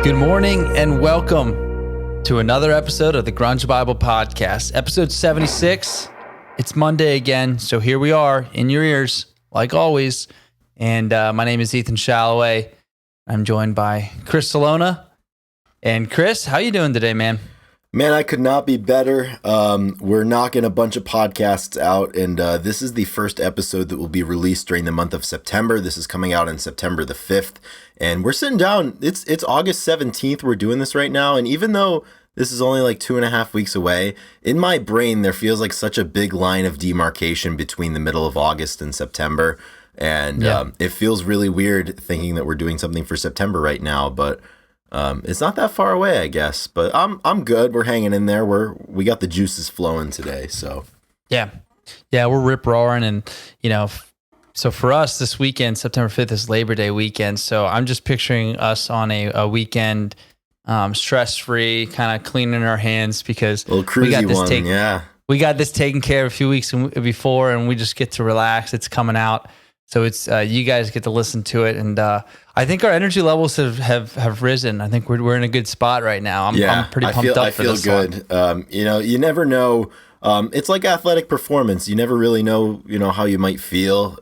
Good morning and welcome to another episode of the Grunge Bible Podcast, episode 76. It's Monday again, so here we are in your ears, like always. And my name is Ethan Shalloway. I'm joined by Chris Salona. And Chris, how you doing today, man? Man, I could not be better. We're knocking a bunch of podcasts out, and this is the first episode that will be released during the month of September. This is coming out on September the 5th, and we're sitting down. It's August 17th. We're doing this right now, and even though this is only like 2.5 weeks away, in my brain, there feels like such a big line of demarcation between the middle of August and September, and it feels really weird thinking that we're doing something for September right now, but it's not that far away, I guess, but I'm good. We're hanging in there. We got the juices flowing today. So yeah, we're rip roaring, and so for us this weekend, September 5th is Labor Day weekend. So I'm just picturing us on a weekend, stress free, kind of cleaning our hands because we got this we got this taken care of a few weeks before, and we just get to relax. It's coming out. So it's you guys get to listen to it, and I think our energy levels have risen. I think we're in a good spot right now. I'm pretty pumped up for this one. I feel good. You never know. It's like athletic performance. You never really know, how you might feel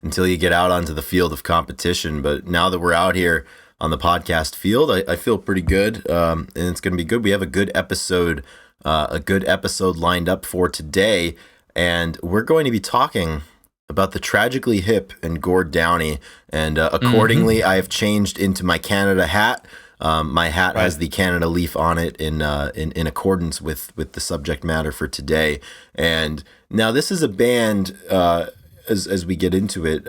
until you get out onto the field of competition. But now that we're out here on the podcast field, I feel pretty good, and it's going to be good. We have a good episode lined up for today, and we're going to be talking about the Tragically Hip and Gord Downie, and accordingly, I have changed into my Canada hat. My hat has the Canada leaf on it in accordance with the subject matter for today. And now this is a band, as we get into it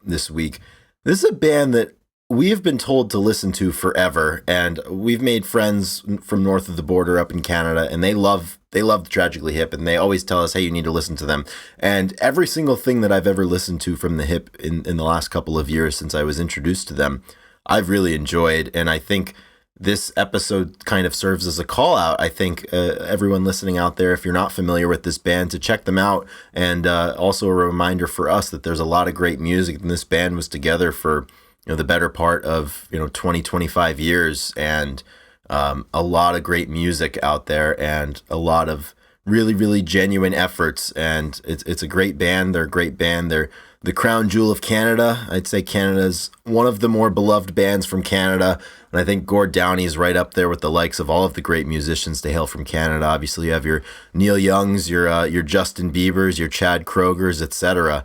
this week, this is a band that we have been told to listen to forever, and we've made friends from north of the border up in Canada, and they love the Tragically Hip, and they always tell us, hey, you need to listen to them. And every single thing that I've ever listened to from the Hip in the last couple of years since I was introduced to them, I've really enjoyed. And I think this episode kind of serves as a call out. I think everyone listening out there, if you're not familiar with this band, to check them out. And also a reminder for us that there's a lot of great music, and this band was together for the better part of 20, 25 years, and a lot of great music out there, and a lot of really, really genuine efforts. And it's a great band. They're a great band. They're the crown jewel of Canada. I'd say Canada's one of the more beloved bands from Canada. And I think Gord Downie is right up there with the likes of all of the great musicians to hail from Canada. Obviously, you have your Neil Youngs, your Justin Biebers, your Chad Krogers, etc.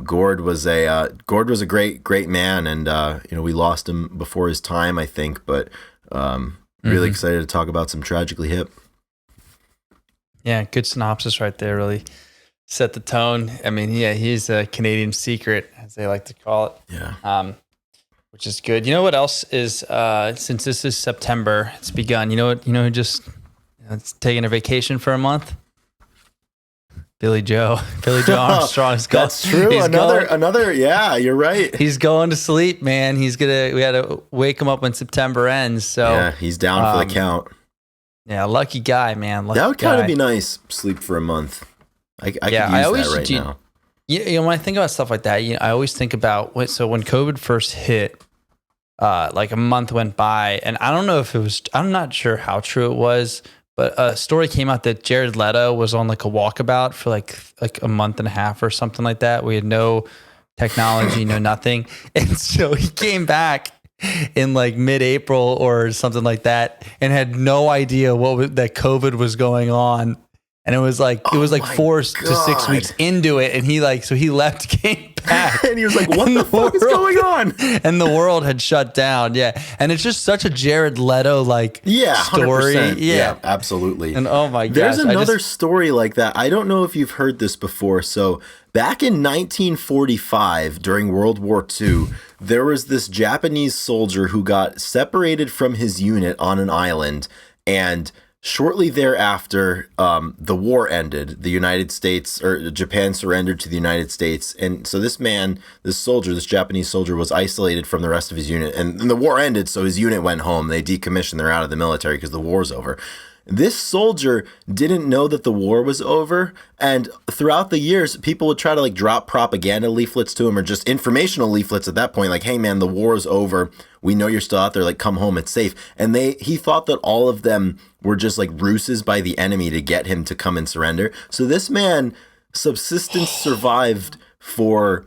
Gord was a great man, and we lost him before his time, I think. But really excited to talk about some Tragically Hip. Yeah, good synopsis right there. Really set the tone. I mean, he's a Canadian secret, as they like to call it. Yeah. Which is good. You know what else is? Since this is September, it's begun. You know what? Who just it's taking a vacation for a month? Billy Joe Armstrong is going. That's true. Another. Yeah, you're right. He's going to sleep, man. We had to wake him up when September ends. So yeah, he's down for the count. Yeah, lucky guy, man. That would kind of be nice. Sleep for a month. I could use that right now. When I think about stuff like that, I always think about when COVID first hit. Like a month went by, and I don't know if it was. I'm not sure how true it was. But a story came out that Jared Leto was on like a walkabout for like a month and a half or something like that. We had no technology, no nothing. And so he came back in like mid-April or something like that and had no idea that COVID was going on. And it was like 4 to 6 weeks into it, and he left, came back, and he was like, "What the fuck is going on?" And the world had shut down. Yeah, and it's just such a Jared Leto story. 100%. Yeah, absolutely. And oh my gosh, there's another story like that. I don't know if you've heard this before. So back in 1945, during World War II, there was this Japanese soldier who got separated from his unit on an island, and shortly thereafter, the war ended. The United States, or Japan, surrendered to the United States. And so this Japanese soldier was isolated from the rest of his unit. And the war ended, so his unit went home. They decommissioned. They're out of the military because the war's over. this soldier didn't know that the war was over. And throughout the years, people would try to like drop propaganda leaflets to him or just informational leaflets at that point. Like, hey man, the war is over. We know you're still out there. Like, come home. It's safe. And he thought that all of them were just like ruses by the enemy to get him to come and surrender. So this man subsistence survived for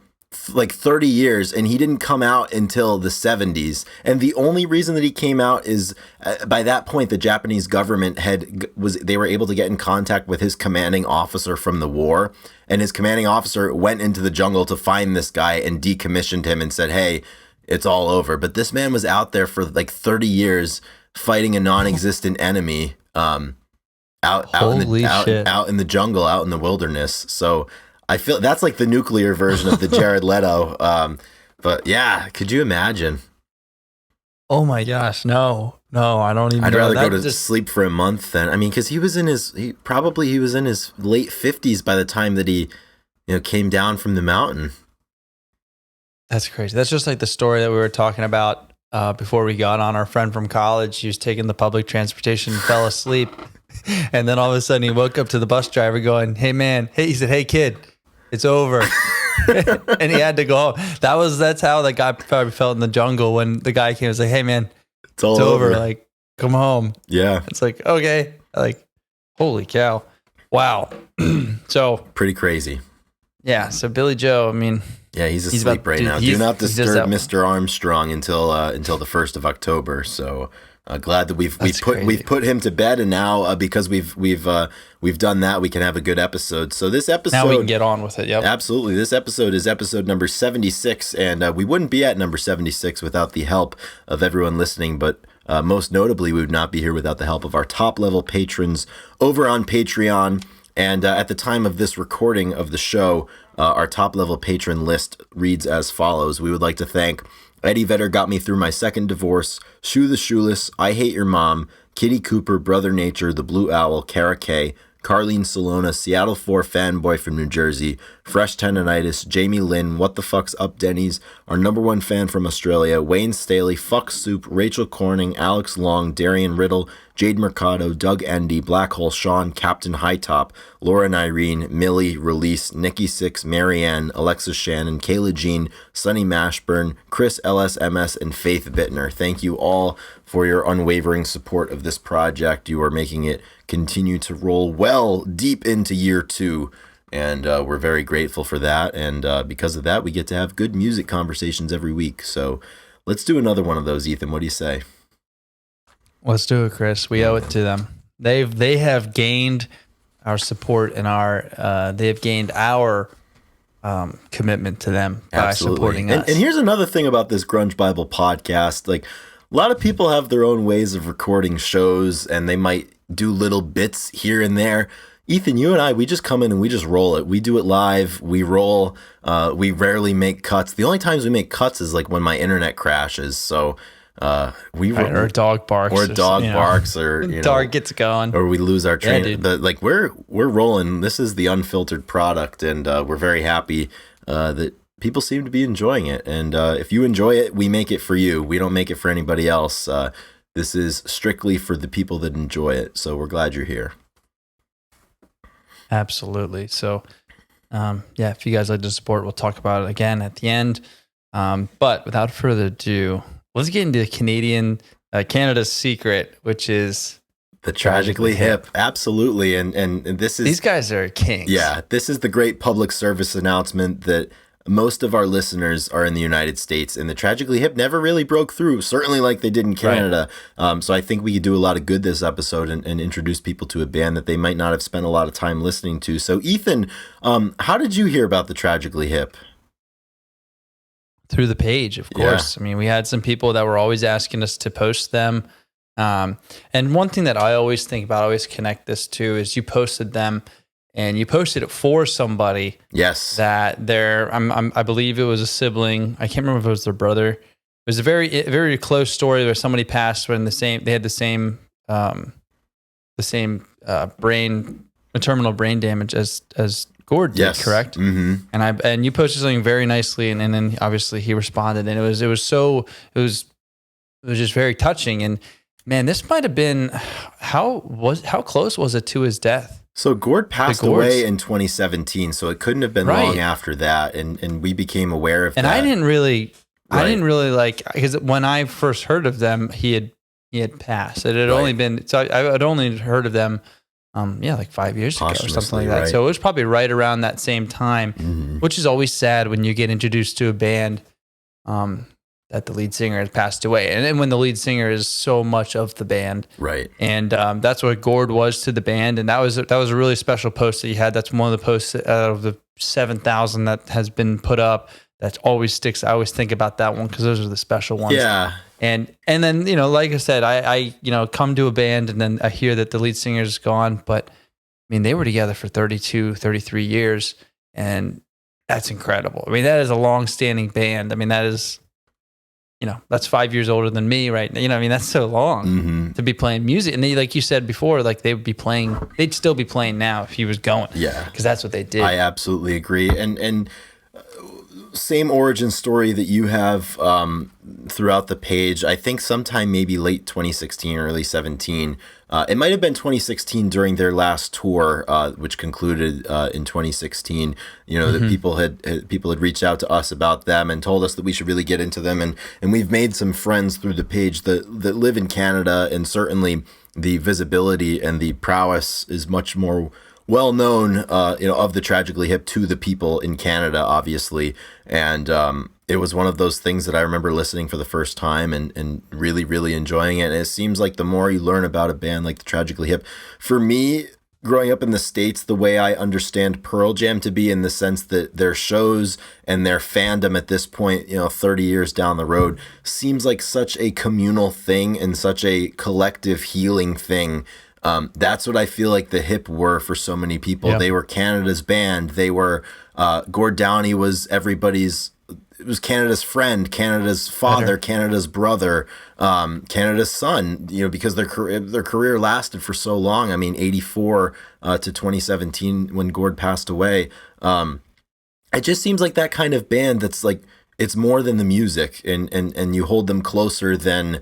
like 30 years, and he didn't come out until the 70s. And the only reason that he came out is by that point the Japanese government they were able to get in contact with his commanding officer from the war, and his commanding officer went into the jungle to find this guy and decommissioned him and said, hey, it's all over. But this man was out there for like 30 years fighting a non-existent enemy out in the jungle, out in the wilderness. So I feel that's like the nuclear version of the Jared Leto. But yeah, could you imagine? Oh my gosh, no, I don't even. I'd rather go to sleep for a month than, I mean, because he was in his late 50s by the time that he, came down from the mountain. That's crazy. That's just like the story that we were talking about before we got on. Our friend from college, he was taking the public transportation and fell asleep, and then all of a sudden he woke up to the bus driver going, "Hey man," he said, "Hey kid, it's over." And he had to go home. That's how that guy probably felt in the jungle when the guy came and was like, "Hey man, it's over. Like, come home." Yeah. It's like, okay. Like, holy cow. Wow. So pretty crazy. Yeah. So Billy Joe, I mean, yeah, he's asleep right now. Do not disturb Mr. Armstrong until the 1st of October. So glad that we've put him to bed, and now because we've done that, we can have a good episode. So this episode, now we can get on with it. Yep, absolutely. This episode is episode number 76, and we wouldn't be at number 76 without the help of everyone listening. But most notably, we would not be here without the help of our top level patrons over on Patreon. And at the time of this recording of the show, our top level patron list reads as follows. We would like to thank Eddie Vedder got me through my second divorce, Shoe the Shoeless, I Hate Your Mom, Kitty Cooper, Brother Nature, The Blue Owl, Kara K, Carlene Salona, Seattle 4 Fanboy from New Jersey, Fresh Tendonitis, Jamie Lynn, What the Fuck's Up Denny's, our number one fan from Australia, Wayne Staley, Fuck Soup, Rachel Corning, Alex Long, Darian Riddle, Jade Mercado, Doug Endy, Black Hole Sean, Captain Hightop, Lauren Irene, Millie, Release, Nikki Six, Marianne, Alexis Shannon, Kayla Jean, Sunny Mashburn, Chris LSMS, and Faith Bittner. Thank you all for your unwavering support of this project. You are making it continue to roll well deep into year 2. And we're very grateful for that. And because of that, we get to have good music conversations every week. So let's do another one of those, Ethan. What do you say? Let's do it, Chris. We owe it to them. They have gained our support and they have gained our commitment to them by supporting us. And here's another thing about this Grunge Bible podcast. Like, a lot of people have their own ways of recording shows, and they might do little bits here and there. Ethan, you and I, we just come in and we just roll it. We do it live. We roll. We rarely make cuts. The only times we make cuts is like when my internet crashes. So or a dog barks, or barks, or dog gets going, or we lose our train. Yeah, but like we're rolling. This is the unfiltered product, and we're very happy that people seem to be enjoying it. And if you enjoy it, we make it for you. We don't make it for anybody else. This is strictly for the people that enjoy it. So we're glad you're here. Absolutely. So, if you guys like to support, we'll talk about it again at the end. But without further ado, let's get into Canada's secret, which is the Tragically Hip. Absolutely. And this is... These guys are kings. Yeah. This is the great public service announcement that most of our listeners are in the United States, and the Tragically Hip never really broke through, certainly like they did in Canada. Right. So I think we could do a lot of good this episode and introduce people to a band that they might not have spent a lot of time listening to. So Ethan, how did you hear about the Tragically Hip? Through the page, of course. Yeah. I mean, we had some people that were always asking us to post them. And one thing that I always think about, I always connect this to, is you posted them and you posted it for somebody. Yes. That I believe it was a sibling. I can't remember if it was their brother. It was a very close story where somebody passed when they had the same terminal brain damage as Gord did, yes. Correct? Mm-hmm. And you posted something very nicely, and then obviously he responded, and it was just very touching. And Man, this might have been how close was it to his death? So Gord passed away in 2017, so it couldn't have been long after that, and we became aware of that. And I didn't really like, because when I first heard of them, he had passed. It had only been, so I had only heard of them, like 5 years ago or something like that. Right. So it was probably right around that same time, which is always sad when you get introduced to a band that the lead singer has passed away. And then when the lead singer is so much of the band. Right. And that's what Gord was to the band. And that was a really special post that you had. That's one of the posts out of the 7,000 that has been put up that always sticks. I always think about that one because those are the special ones. Yeah. And then, like I said, I come to a band and then I hear that the lead singer is gone. But I mean, they were together for 32, 33 years. And that's incredible. I mean, that is a long-standing band. I mean, that is... that's 5 years older than me, right? I mean, that's so long to be playing music. And they, like you said before, like they'd still be playing now if he was going. Yeah. Because that's what they did. I absolutely agree. And same origin story that you have throughout the page. I think sometime maybe late 2016, early 17. It might have been 2016 during their last tour, which concluded in 2016. That people had reached out to us about them and told us that we should really get into them. And we've made some friends through the page that live in Canada, and certainly the visibility and the prowess is much more well known, of the Tragically Hip to the people in Canada, obviously. And it was one of those things that I remember listening for the first time and really, really enjoying it. And it seems like the more you learn about a band like the Tragically Hip, for me, growing up in the States, the way I understand Pearl Jam to be, in the sense that their shows and their fandom at this point, 30 years down the road, seems like such a communal thing and such a collective healing thing. That's what I feel like the Hip were for so many people. Yep. They were Canada's band. They were, Gord Downie was it was Canada's friend, Canada's father, Canada's brother, Canada's son, because their career lasted for so long. I mean, 84 to 2017 when Gord passed away. It just seems like that kind of band that's like, it's more than the music, and you hold them closer than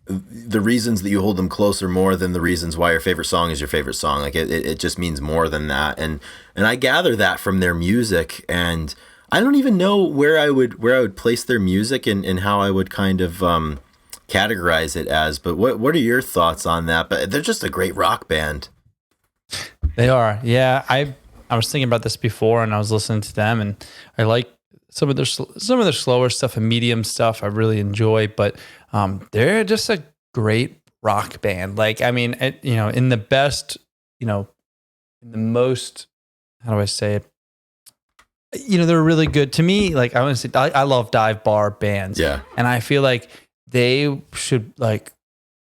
the reasons that you hold them closer, more than the reasons why your favorite song is your favorite song. Like it just means more than that. And I gather that from their music, and I don't even know where I would place their music and how I would kind of categorize it as. But what are your thoughts on that? But they're just a great rock band. They are. Yeah. I was thinking about this before, and I was listening to them, and I like some of their slower stuff and medium stuff I really enjoy, but they're just a great rock band. Like, I mean, in the best, in the most, how do I say it? They're really good to me. Like, I want to say, I love dive bar bands. Yeah. And I feel like they should, like,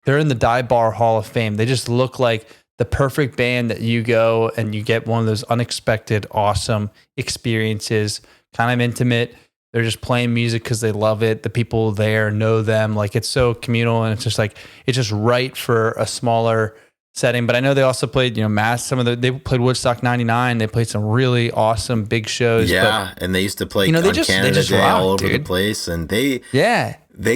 they're in the dive bar Hall of Fame. They just look like the perfect band that you go and you get one of those unexpected, awesome experiences, kind of intimate. They're just playing music because they love it. The people there know them. Like, it's so communal, and it's just like, it's just right for a smaller setting. But I know they also played, they played Woodstock 99. They played some really awesome big shows. Yeah. And they used to play on Canada Day all over the place. And they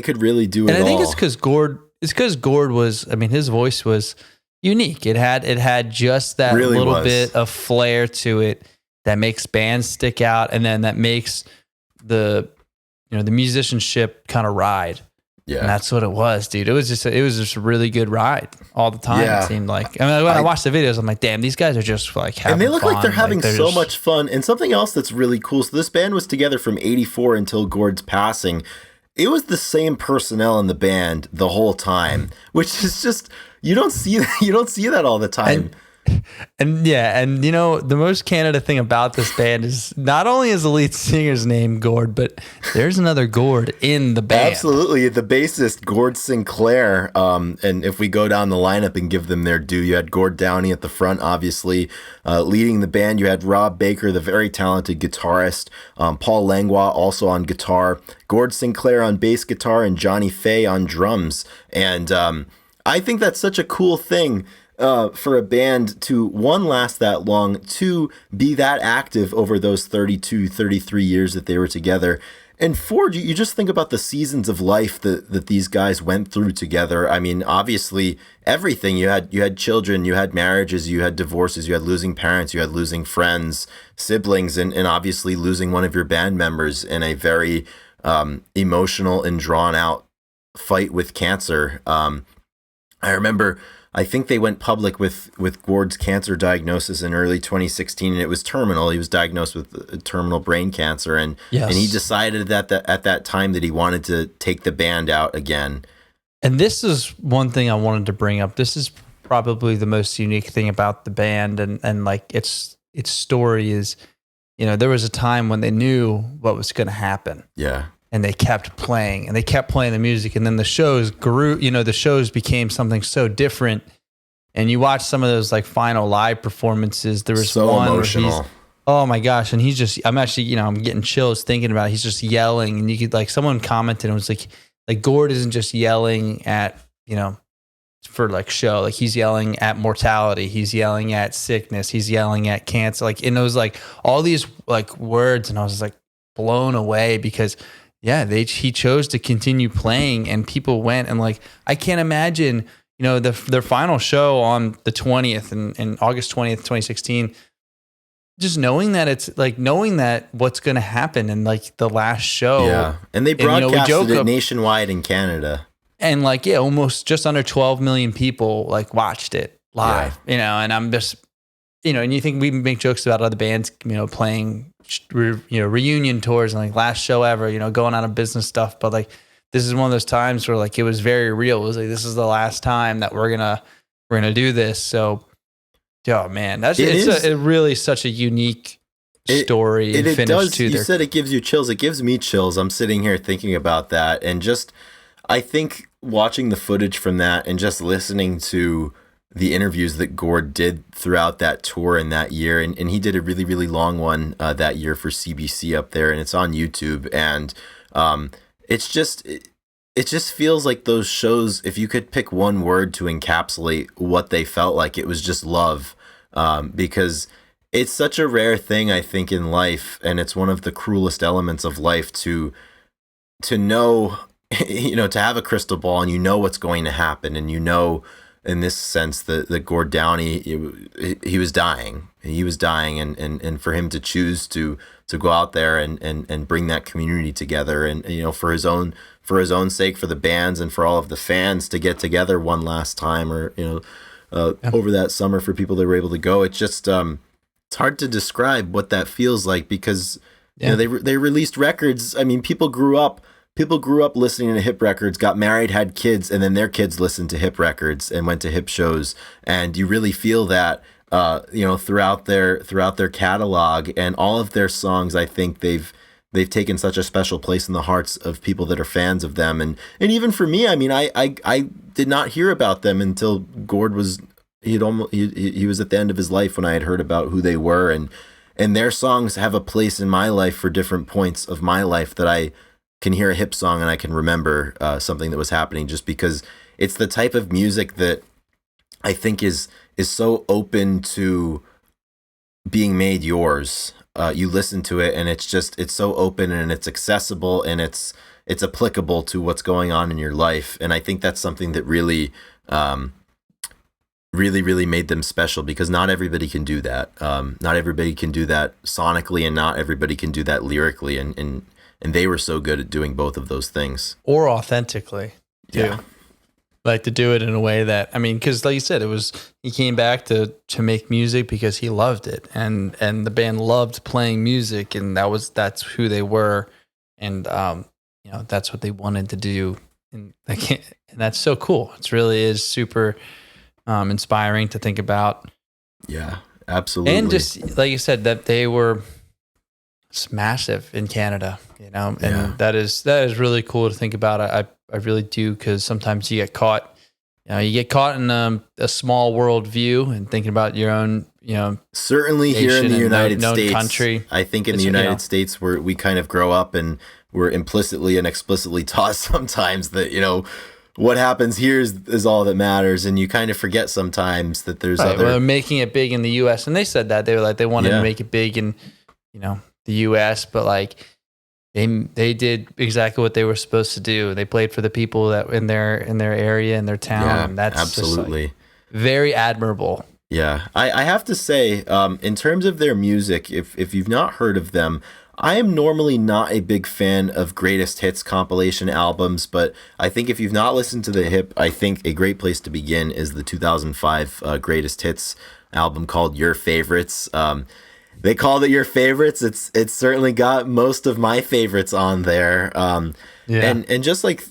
could really do it all. And I think it's because Gord was, I mean, his voice was unique. It had just that really little bit of flair to it that makes bands stick out, and then that makes the musicianship kind of ride. Yeah. And that's what it was, dude. It was just a really good ride all the time. Yeah. It seemed like, I mean, when I watched the videos, I'm like, damn, these guys are just like having fun. And they look like they're having so much fun. And something else that's really cool. So this band was together from 84 until Gord's passing. It was the same personnel in the band the whole time, which is just, you don't see that all the time. And the most Canada thing about this band is not only is the lead singer's name Gord, but there's another Gord in the band. Absolutely. The bassist, Gord Sinclair. And if we go down the lineup and give them their due, you had Gord Downie at the front, obviously, leading the band. You had Rob Baker, the very talented guitarist, Paul Langlois also on guitar, Gord Sinclair on bass guitar, and Johnny Fay on drums. And I think that's such a cool thing. For a band to, one, last that long, two, be that active over those 32, 33 years that they were together. And Ford, you just think about the seasons of life that these guys went through together. I mean, obviously, everything. You had children, you had marriages, you had divorces, you had losing parents, you had losing friends, siblings, and obviously losing one of your band members in a very emotional and drawn out fight with cancer. I remember, I think they went public with Gord's cancer diagnosis in early 2016, and it was terminal. He was diagnosed with terminal brain cancer, and he decided that at that time that he wanted to take the band out again. And this is one thing I wanted to bring up. This is probably the most unique thing about the band, and like its story is, there was a time when they knew what was going to happen. Yeah. And they kept playing the music. And then the shows grew, the shows became something so different. And you watch some of those like final live performances. There was so one emotional. Oh my gosh. And he's just, I'm actually, I'm getting chills thinking about it. He's just yelling. And you could like, someone commented and was like Gord isn't just yelling at, for like show, like he's yelling at mortality. He's yelling at sickness. He's yelling at cancer. Like, and it was like all these like words. And I was like blown away because he chose to continue playing, and people went, and like I can't imagine, their final show on the 20th and August 20th, 2016. Just knowing that what's going to happen in like the last show. Yeah, and they broadcasted it nationwide in Canada, and like almost just under 12 million people like watched it live. And I'm just. And you think we make jokes about other bands, playing, reunion tours and like last show ever, going out of business stuff. But like, this is one of those times where like, it was very real. It was like, this is the last time that we're going to do this. So, oh man, it's really such a unique story and finish does, to you their. said it gives you chills. It gives me chills. I'm sitting here thinking about that. And just, I think watching the footage from that and just listening to the interviews that Gord did throughout that tour and that year. And he did a really, really long one that year for CBC up there, and it's on YouTube. And it just feels like those shows, if you could pick one word to encapsulate what they felt like, it was just love. Because it's such a rare thing, I think, in life. And it's one of the cruelest elements of life to know, to have a crystal ball and what's going to happen. And in this sense, the Gord Downie, he was dying. He was dying, and for him to choose to go out there and bring that community together, and for his own sake, for the bands and for all of the fans to get together one last time, or over that summer for people that were able to go. It's just it's hard to describe what that feels like, because they released records. I mean, people grew up listening to Hip records, got married, had kids, and then their kids listened to Hip records and went to Hip shows. And you really feel that, throughout their catalog and all of their songs. I think they've taken such a special place in the hearts of people that are fans of them. And even for me, I mean, I did not hear about them until Gord was, he was at the end of his life when I had heard about who they were. And their songs have a place in my life for different points of my life, that I can hear a Hip song and I can remember something that was happening, just because it's the type of music that I think is so open to being made yours. You listen to it and it's so open and it's accessible and it's applicable to what's going on in your life. And I think that's something that really really made them special, because not everybody can do that. Not everybody can do that sonically, and not everybody can do that lyrically. And they were so good at doing both of those things. Or authentically, too. Yeah. Like to do it in a way that, I mean, because like you said, he came back to make music because he loved it. And the band loved playing music, and that's who they were. And, that's what they wanted to do. And that's so cool. It really is super inspiring to think about. Yeah, absolutely. And just like you said, that they were massive in Canada, and that is really cool to think about. I really do, because sometimes you get caught in a small world view and thinking about your own, certainly here in the United States, country. I think in the United States, where we kind of grow up and we're implicitly and explicitly taught sometimes that, what happens here is all that matters. And you kind of forget sometimes that there's other. Well, making it big in the US. And they said that they were like, they wanted to make it big in, the US, but like, they did exactly what they were supposed to do. They played for the people that in their area, in their town. Yeah, And that's absolutely. just like very admirable. Yeah, I have to say, in terms of their music, if you've not heard of them, I am normally not a big fan of greatest hits compilation albums, but I think if you've not listened to the Hip, I think a great place to begin is the 2005 greatest hits album called Your Favorites. They called it Your Favorites. It's certainly got most of my favorites on there. And just like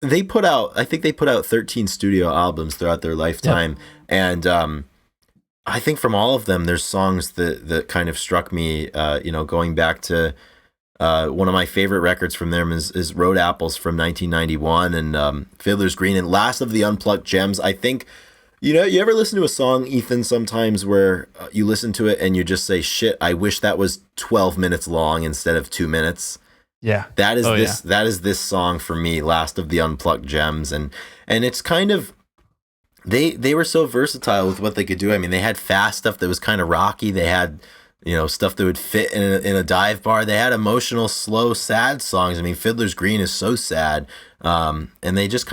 I think they put out 13 studio albums throughout their lifetime. Yep. And I think from all of them, there's songs that kind of struck me, going back to one of my favorite records from them is Road Apples from 1991 and Fiddler's Green and Last of the Unplugged Gems. I think, you ever listen to a song, Ethan, sometimes where you listen to it and you just say, shit, I wish that was 12 minutes long instead of 2 minutes. Yeah. That is this song for me, Last of the Unplugged Gems. And it's kind of, They were so versatile with what they could do. I mean, they had fast stuff that was kind of rocky. They had, stuff that would fit in a dive bar. They had emotional, slow, sad songs. I mean, Fiddler's Green is so sad. And they just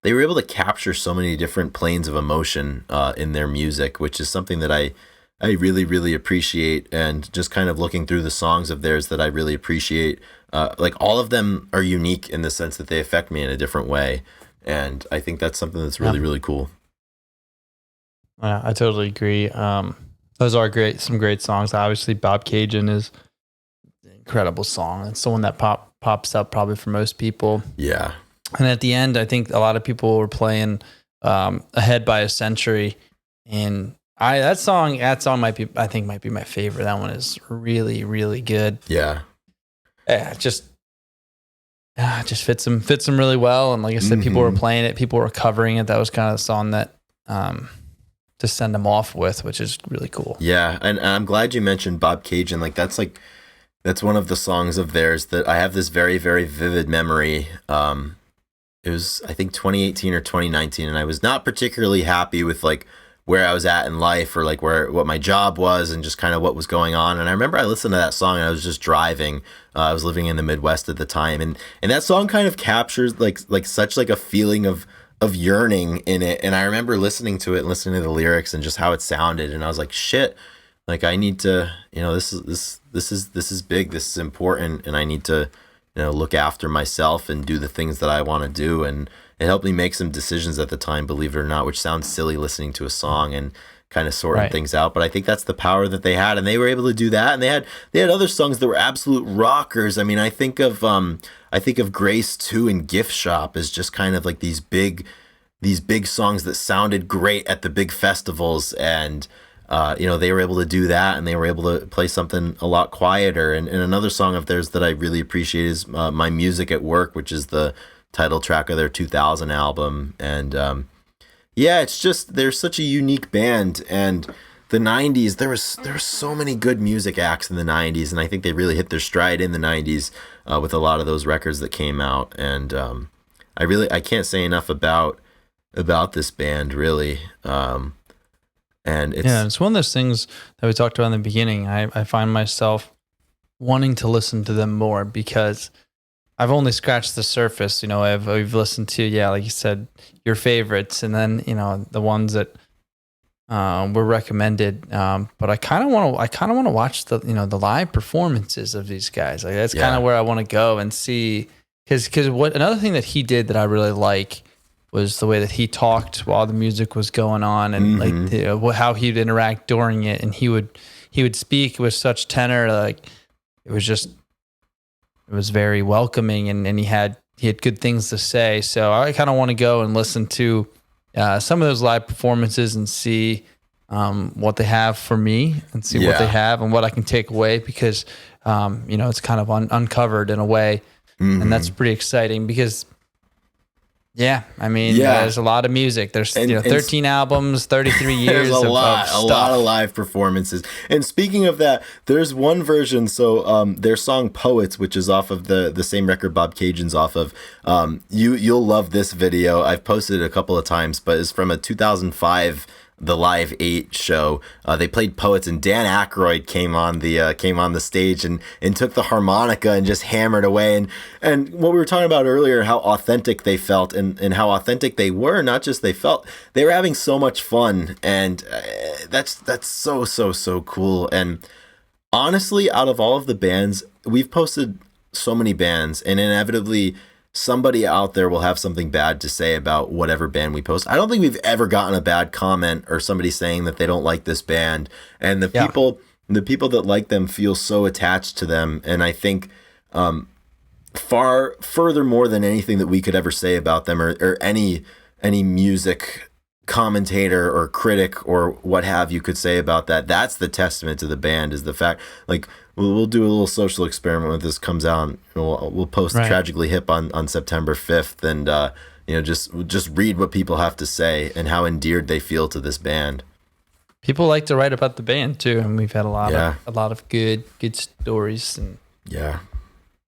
they were able to capture so many different planes of emotion in their music, which is something that I really, really appreciate. And just kind of looking through the songs of theirs that I really appreciate. Like all of them are unique in the sense that they affect me in a different way. And I think that's something that's really, really cool. Yeah, I totally agree. Those are some great songs. Obviously, Bobcaygeon is an incredible song. It's the one that pops up probably for most people. Yeah. And at the end, I think a lot of people were playing Ahead by a Century. And that song might be my favorite. That one is really, really good. Yeah. Yeah, it just fits them really well. And like I said, people were playing it, people were covering it. That was kind of the song that to send them off with, which is really cool. Yeah, and I'm glad you mentioned Bobcaygeon. That's one of the songs of theirs that I have this very, very vivid memory. It was, I think, 2018 or 2019, and I was not particularly happy with like where I was at in life or like what my job was and just kind of what was going on. And I remember I listened to that song and I was just driving. I was living in the Midwest at the time, and that song kind of captures like such like a feeling of yearning in it. And I remember listening to it and listening to the lyrics and just how it sounded, and I was like, shit, like I need to, this is big, this is important, and I need to, look after myself and do the things that I want to do. And it helped me make some decisions at the time, believe it or not, which sounds silly listening to a song and kind of sorting things out. But I think that's the power that they had, and they were able to do that. And they had other songs that were absolute rockers. I mean, I think of Grace 2 and Gift Shop as just kind of like these big songs that sounded great at the big festivals. And, they were able to do that, and they were able to play something a lot quieter. And another song of theirs that I really appreciate is My Music at Work, which is the title track of their 2000 album. And it's just, they're such a unique band. And the 90s, there was so many good music acts in the 90s, and I think they really hit their stride in the 90s with a lot of those records that came out. And I can't say enough about this band, really. And it's one of those things that we talked about in the beginning. I find myself wanting to listen to them more because I've only scratched the surface. I've listened to, like you said, your favorites, and then, the ones that were recommended. But I kind of want to watch the live performances of these guys. Like that's kind of where I want to go and see, because another thing that he did that I really like was the way that he talked while the music was going on, and like how he'd interact during it, and he would speak with such tenor, like it was very welcoming, and he had good things to say. So I kind of want to go and listen to some of those live performances and see what they have for me, and see what they have and what I can take away, because it's kind of uncovered in a way, and that's pretty exciting because. Yeah, I mean, there's a lot of music. There's 13 albums, 33 years. There's a lot of live performances. And speaking of that, there's one version. So their song "Poets," which is off of the same record Bobcaygeon's off of. You'll love this video. I've posted it a couple of times, but it's from a 2005 the Live 8 show. They played Poets, and Dan Aykroyd came on the stage and took the harmonica and just hammered away. And what we were talking about earlier, how authentic they felt and how authentic they were, not just they felt, they were having so much fun. And that's so cool. And honestly, out of all of the bands, we've posted so many bands, and inevitably somebody out there will have something bad to say about whatever band we post. I don't think we've ever gotten a bad comment or somebody saying that they don't like this band, and the people that like them feel so attached to them. And I think further more than anything that we could ever say about them, or any music commentator or critic or what have you could say about that, that's the testament to the band, is the fact, like, we'll do a little social experiment when this comes out. We'll post Tragically Hip on September 5th, and just read what people have to say and how endeared they feel to this band. People like to write about the band too, and we've had a lot of good stories. And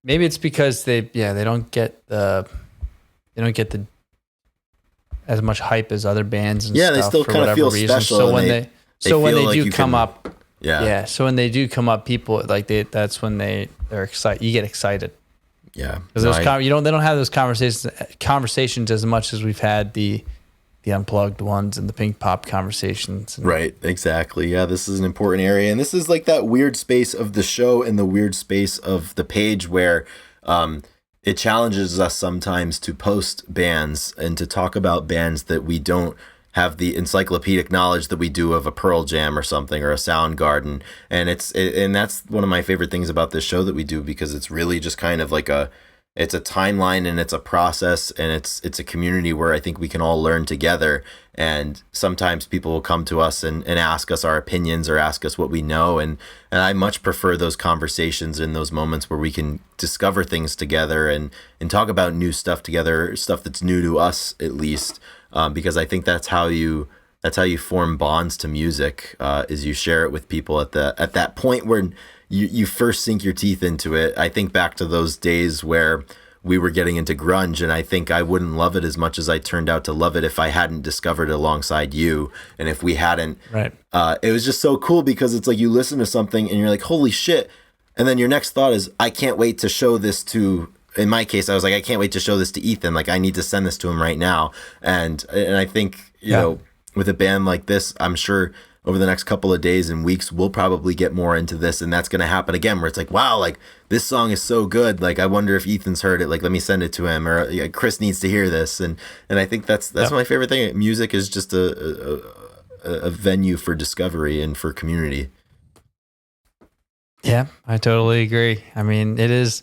maybe it's because they don't get the as much hype as other bands and stuff. They still kind of feel special. So when they do come up. Yeah. So when they do come up, people that's when they're excited. You get excited. Yeah. Because they don't have those conversations as much as we've had the unplugged ones and the Pink Pop conversations. Right. Exactly. Yeah. This is an important area, and this is like that weird space of the show and the weird space of the page where it challenges us sometimes to post bands and to talk about bands that we don't have the encyclopedic knowledge that we do of a Pearl Jam or something, or a Soundgarden. And and that's one of my favorite things about this show that we do, because it's really just kind of like it's a timeline, and it's a process, and it's a community where I think we can all learn together. And sometimes people will come to us and ask us our opinions or ask us what we know. And I much prefer those conversations in those moments where we can discover things together and talk about new stuff together, stuff that's new to us at least. Because I think that's how you form bonds to music, is you share it with people at that point where you first sink your teeth into it. I think back to those days where we were getting into grunge, and I think I wouldn't love it as much as I turned out to love it if I hadn't discovered it alongside you, and if we hadn't. Right. It was just so cool, because it's like you listen to something and you're like, holy shit, and then your next thought is, I can't wait to show this to. In my case, I was like, I can't wait to show this to Ethan. Like, I need to send this to him right now. And I think, you know, with a band like this, I'm sure over the next couple of days and weeks, we'll probably get more into this. And that's going to happen again, where it's like, wow, like, this song is so good. Like, I wonder if Ethan's heard it. Like, let me send it to him. Or Chris needs to hear this. And I think that's my favorite thing. Music is just a venue for discovery and for community. Yeah, I totally agree. I mean, it is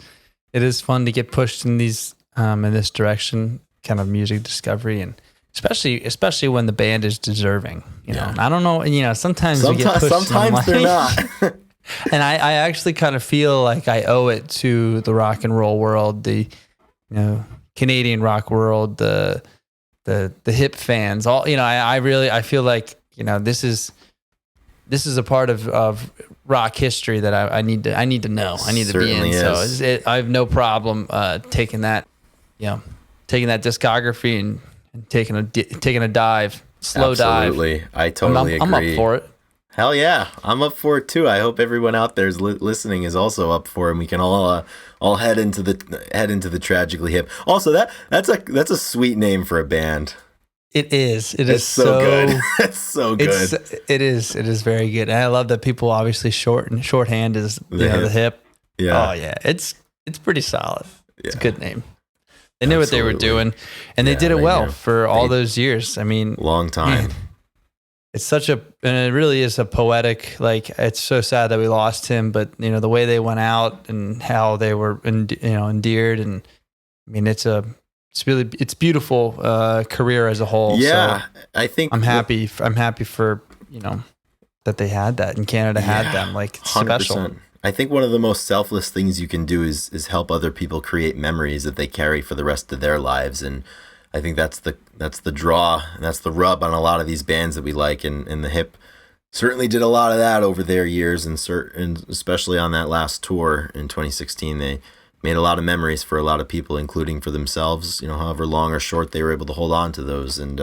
fun to get pushed in these in this direction, kind of music discovery, and especially when the band is deserving. You know, I don't know. You know, sometimes we get pushed. Sometimes they're not. And I actually kind of feel like I owe it to the rock and roll world, the Canadian rock world, the hip fans. All I feel like this is a part of rock history that I need to know. I need to be in. Is. So I have no problem taking that discography and taking a dive, slow dive. Absolutely, I totally agree. I'm up for it. Hell yeah, I'm up for it too. I hope everyone out there listening is also up for it, and we can all head into the Tragically Hip. Also, that's a sweet name for a band. It is. It's so good. It's so good. It is very good. And I love that people obviously shorthand is the hip. Yeah. Oh yeah. It's pretty solid. It's a good name. They knew what they were doing, and they did it well for all those years. I mean, long time. Man, it's and it really is a poetic, like, it's so sad that we lost him, but the way they went out and how they were endeared, and I mean, it's beautiful career as a whole. Yeah, so I think I'm happy for that they had that, and Canada had them. Like, it's 100%. special. I think one of the most selfless things you can do is help other people create memories that they carry for the rest of their lives, and I think that's the draw, and that's the rub on a lot of these bands that we like, and the Hip certainly did a lot of that over their years, and especially on that last tour in 2016, they made a lot of memories for a lot of people, including for themselves. However long or short they were able to hold on to those, and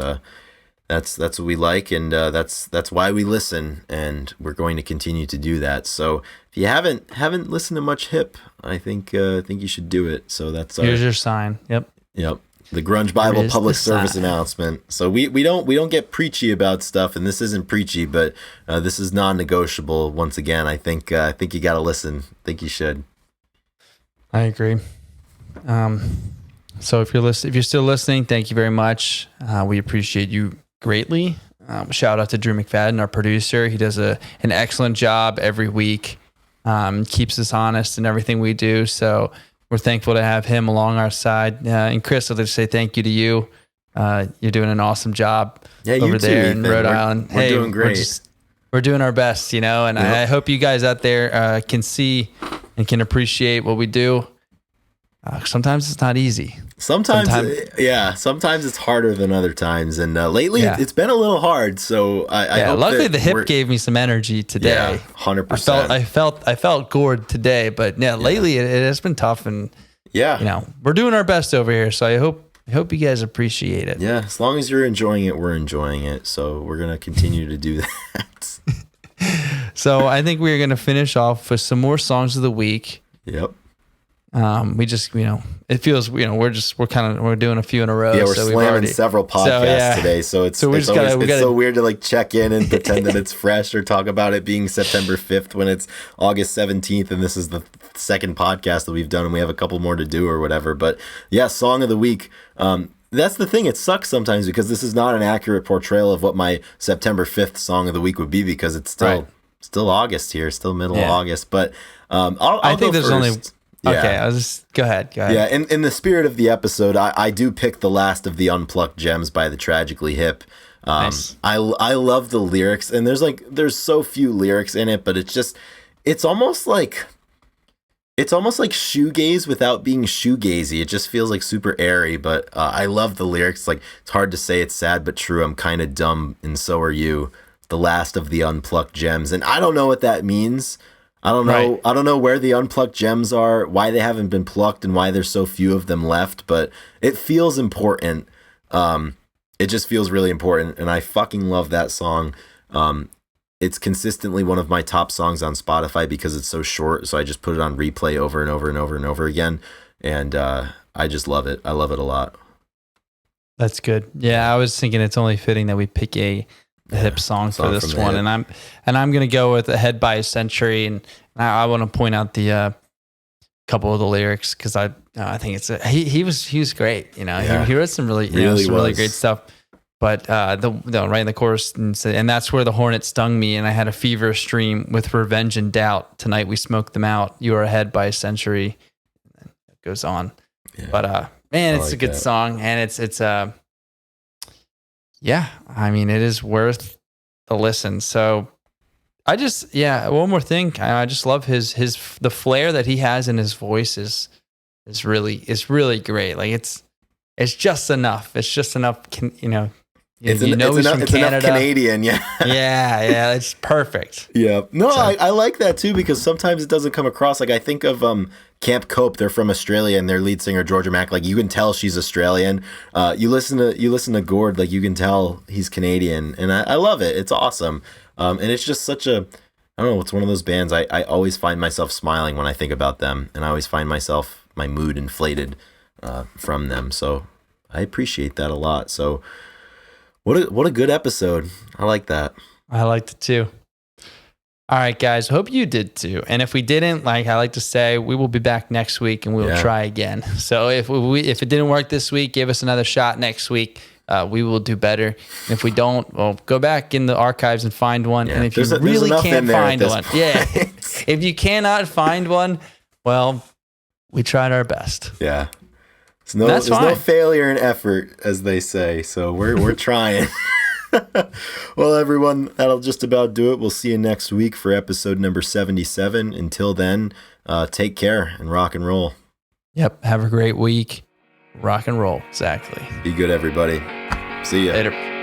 That's what we like, and that's why we listen, and we're going to continue to do that. So if you haven't listened to much hip, I think you should do it. So here's your sign. Yep. The Grunge Bible public service announcement. So we don't get preachy about stuff, and this isn't preachy, but this is non-negotiable. Once again, I think you got to listen. I think you should. I agree. So if you're still listening, thank you very much. We appreciate you greatly. Shout out to Drew McFadden, our producer. He does an excellent job every week. Keeps us honest in everything we do. So we're thankful to have him along our side. And Chris, I'd like to say thank you to you. You're doing an awesome job over there in Rhode Island. We're doing great. We're doing our best, and I hope you guys out there can see and can appreciate what we do. Sometimes it's not easy. Sometimes it's harder than other times, and lately it's been a little hard. So I hope luckily the hip gave me some energy today. Yeah, 100%. I felt Gord today, but lately it has been tough, and we're doing our best over here. So I hope you guys appreciate it. Yeah, as long as you're enjoying it, we're enjoying it. So we're gonna continue to do that. So I think we're gonna finish off with some more songs of the week. Yep. We just, it feels, we're doing a few in a row. Yeah, we're slamming several podcasts today. So it's so weird to check in and pretend that it's fresh or talk about it being September 5th when it's August 17th. And this is the second podcast that we've done, and we have a couple more to do or whatever. But yeah, song of the week. That's the thing. It sucks sometimes because this is not an accurate portrayal of what my September 5th song of the week would be, because it's still August here, still middle of August. But I think there's only... Yeah. Okay, I'll just go ahead. Yeah, in the spirit of the episode, I do pick the last of the Unplucked Gems by the Tragically Hip. Nice. I love the lyrics, and there's so few lyrics in it, but it's almost like shoegaze without being shoegazy. It just feels like super airy, but I love the lyrics. It's hard to say it's sad but true. I'm kind of dumb, and so are you. The last of the Unplucked Gems, and I don't know what that means. I don't know. Right. I don't know where the unplucked gems are, why they haven't been plucked, and why there's so few of them left. But it feels important. It just feels really important, and I fucking love that song. It's consistently one of my top songs on Spotify because it's so short. So I just put it on replay over and over and over and over again, and I just love it. I love it a lot. That's good. Yeah, I was thinking it's only fitting that we pick a hip song for this one, and I'm gonna go with "Ahead by a Century," and I want to point out the couple of the lyrics because I think it's he was great. He wrote some really great stuff. But right in the chorus, and that's where the hornet stung me, and I had a feverish dream with revenge and doubt. Tonight we smoked them out. You are ahead by a century. And it goes on, but man, it's a good song, and it's yeah, I mean, it is worth the listen. So I just, one more thing. I just love the flair that he has in his voice is really great. It's just enough. It's just enough. He's from Canada. Enough Canadian, yeah. yeah, it's perfect. Yeah. No, so. I like that too, because sometimes it doesn't come across. I think of Camp Cope. They're from Australia, and their lead singer Georgia Mack. You can tell she's Australian. You listen to Gord, you can tell he's Canadian, and I love it. It's awesome. And it's just such a, I don't know. It's one of those bands. I always find myself smiling when I think about them, and I always find my mood inflated from them. So I appreciate that a lot. So. What a good episode. I like that. I liked it too. All right, guys. Hope you did too. And if we didn't, I like to say, we will be back next week and we will try again. So if it didn't work this week, give us another shot next week. We will do better. And if we don't, well, go back in the archives and find one. Yeah, and if you really can't find one, if you cannot find one, well, we tried our best. Yeah. There's no failure in effort, as they say. So we're trying. Well, everyone, that'll just about do it. We'll see you next week for episode number 77. Until then, take care and rock and roll. Yep. Have a great week. Rock and roll. Exactly. Be good, everybody. See ya. Later.